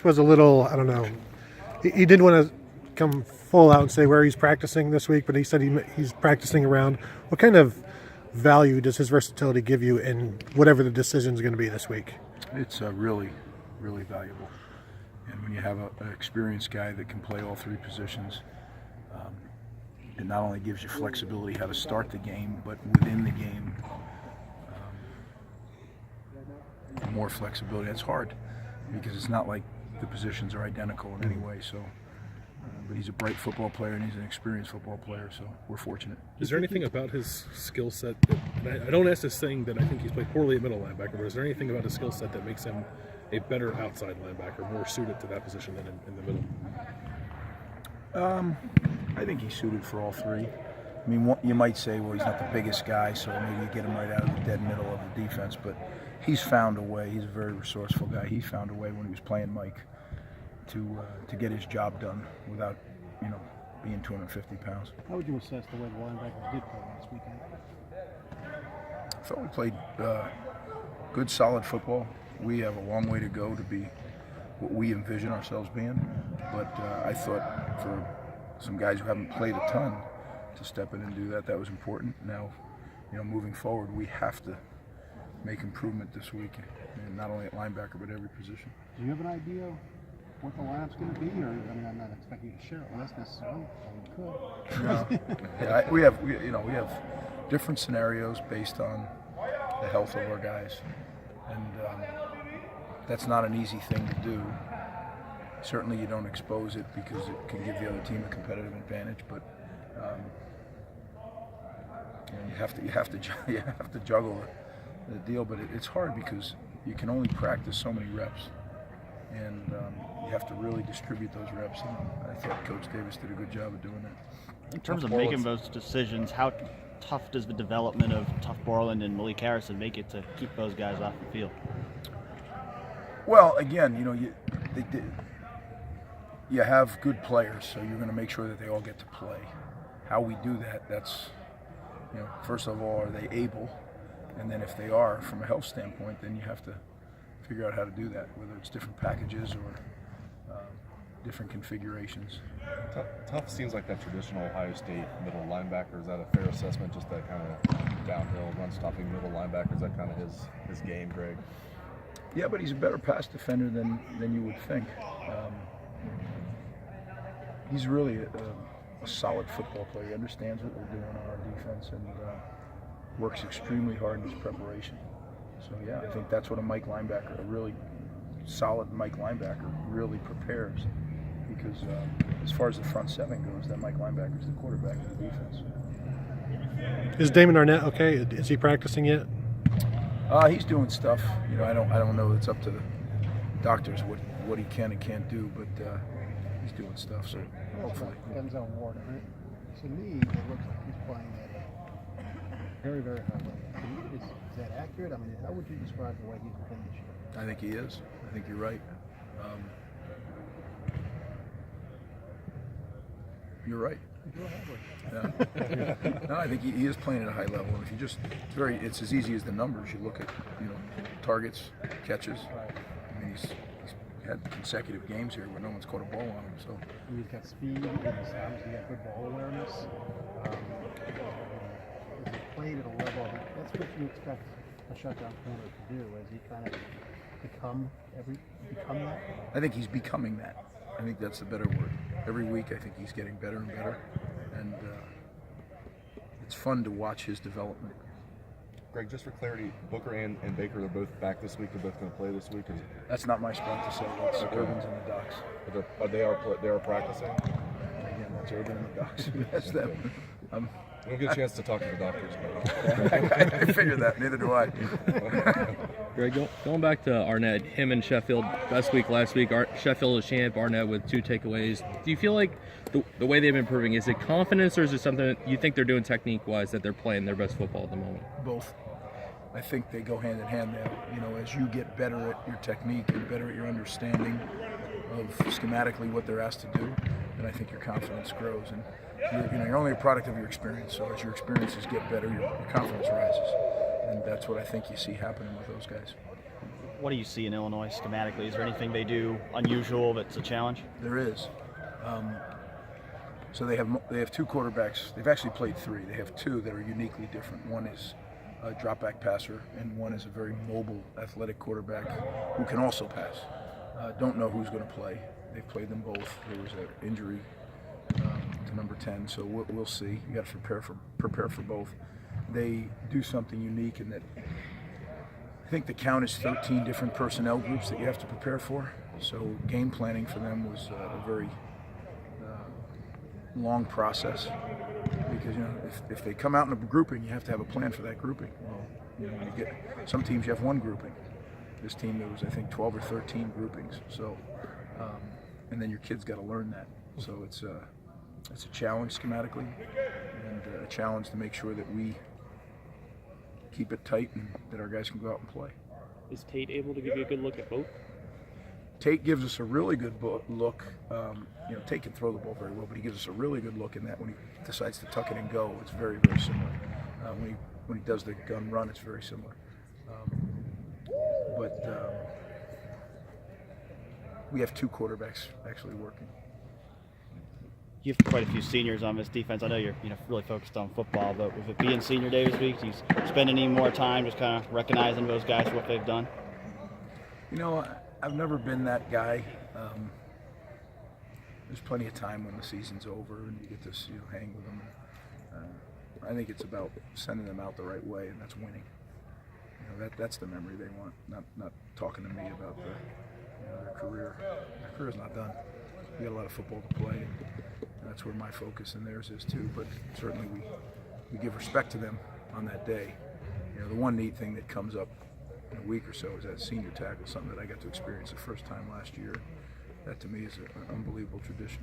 Was a little, I don't know. He didn't want to come full out and say where he's practicing this week, but he said he's practicing around. What kind of value does his versatility give you in whatever the decision is going to be this week? It's really, really valuable. And when you have an experienced guy that can play all three positions, it not only gives you flexibility how to start the game, but within the game, more flexibility. It's hard because it's not like the positions are identical in any way. So, but he's a bright football player and he's an experienced football player. So we're fortunate. Is there anything about his skill set that, and I don't ask this saying that I think he's played poorly at middle linebacker, but is there anything about his skill set that makes him a better outside linebacker, more suited to that position than in the middle? I think he's suited for all three. I mean, you might say, well, he's not the biggest guy, so maybe you get him right out of the dead middle of the defense. But he's found a way. He's a very resourceful guy. He found a way when he was playing Mike to get his job done without, being 250 pounds. How would you assess the way the linebackers did play last weekend? I thought we played good, solid football. We have a long way to go to be what we envision ourselves being. But I thought for some guys who haven't played a ton to step in and do that was important. Now, moving forward, we have to make improvement this week, and not only at linebacker but every position. Do you have an idea what the lineup's going to be? Or I'm not expecting you to share it with us necessarily. You could. No. We have different scenarios based on the health of our guys, and that's not an easy thing to do. Certainly, you don't expose it because it can give the other team a competitive advantage, but you have to juggle the deal. But it's hard because you can only practice so many reps, and you have to really distribute those reps. And I thought Coach Davis did a good job of doing that. In terms of making those decisions, how tough does the development of Tuff Borland and Malik Harrison make it to keep those guys off the field? Well, again, you have good players, so you're going to make sure that they all get to play. How we do that, that's, first of all, are they able? And then if they are, from a health standpoint, then you have to figure out how to do that, whether it's different packages or different configurations. Tuff seems like that traditional Ohio State middle linebacker. Is that a fair assessment, just that kind of downhill, run-stopping middle linebacker? Is that kind of his game, Greg? Yeah, but he's a better pass defender than you would think. He's really a solid football player. He understands what we're doing on our defense and works extremely hard in his preparation. So yeah, I think that's what a Mike linebacker, a really solid Mike linebacker, really prepares. Because as far as the front seven goes, that Mike linebacker is the quarterback of the defense. Is Damon Arnett okay? Is he practicing yet? He's doing stuff. I don't know. It's up to the doctors what he can and can't do, but he's doing stuff. So hopefully. Denzel Ward, right? To me, it looks like he's playing at a very, very high level. Is that accurate? I mean, how would you describe the way he's playing this year? I think he is. I think you're right. You're right. Yeah. No, I think he is playing at a high level. And if you just, it's as easy as the numbers. You look at, targets, catches. I mean, he's had consecutive games here where no one's caught a ball on him. So he's got speed. He's obviously got good ball awareness. He's played at a level. That's what you expect a shutdown corner to do. As he kind of become that. I think he's becoming that. I think that's the better word. Every week, I think he's getting better and better, and it's fun to watch his development. Greg, just for clarity, Booker and Baker, they're both back this week. They're both going to play this week. That's not my spot to say. That's Urban's and the Docs. But they are practicing. Again, that's Urban and the Docs. That's them. We don't get a chance to talk to the doctors. I figured that. Neither do I. Greg, going back to Arnett, him and Sheffield, best week last week. Sheffield is champ, Arnett with 2 takeaways. Do you feel like the way they've been improving, is it confidence or is it something that you think they're doing technique-wise that they're playing their best football at the moment? Both. I think they go hand in hand now. As you get better at your technique and better at your understanding of schematically what they're asked to do, then I think your confidence grows. And you're only a product of your experience. So as your experiences get better, your confidence rises. And that's what I think you see happening with those guys. What do you see in Illinois schematically? Is there anything they do unusual that's a challenge? There is. So they have two quarterbacks. They've actually played three. They have two that are uniquely different. One is a drop back passer, and one is a very mobile, athletic quarterback who can also pass. Don't know who's going to play. They've played them both. There was an injury to number 10, so we'll see. You got to prepare for both. They do something unique in that I think the count is 13 different personnel groups that you have to prepare for. So game planning for them was a very long process, because if they come out in a grouping, you have to have a plan for that grouping. Well, you get some teams, you have one grouping. This team, there was I think 12 or 13 groupings. So, and then your kids got to learn that. So it's a challenge schematically, and a challenge to make sure that we keep it tight and that our guys can go out and play. Is Tate able to give you a good look at both? Tate gives us a really good look. Tate can throw the ball very well, but he gives us a really good look in that when he decides to tuck it and go, it's very, very similar. When he does the gun run, it's very similar. We have two quarterbacks actually working. You have quite a few seniors on this defense. I know you're really focused on football, but with it being senior day this week, do you spend any more time just kind of recognizing those guys for what they've done? I've never been that guy. There's plenty of time when the season's over and you get to hang with them. I think it's about sending them out the right way, and that's winning. That's the memory they want. Not talking to me about their career. Their career's not done. We got a lot of football to play, and that's where my focus and theirs is too. But certainly we give respect to them on that day. The one neat thing that comes up in a week or so is that senior tackle, something that I got to experience the first time last year. That to me is an unbelievable tradition.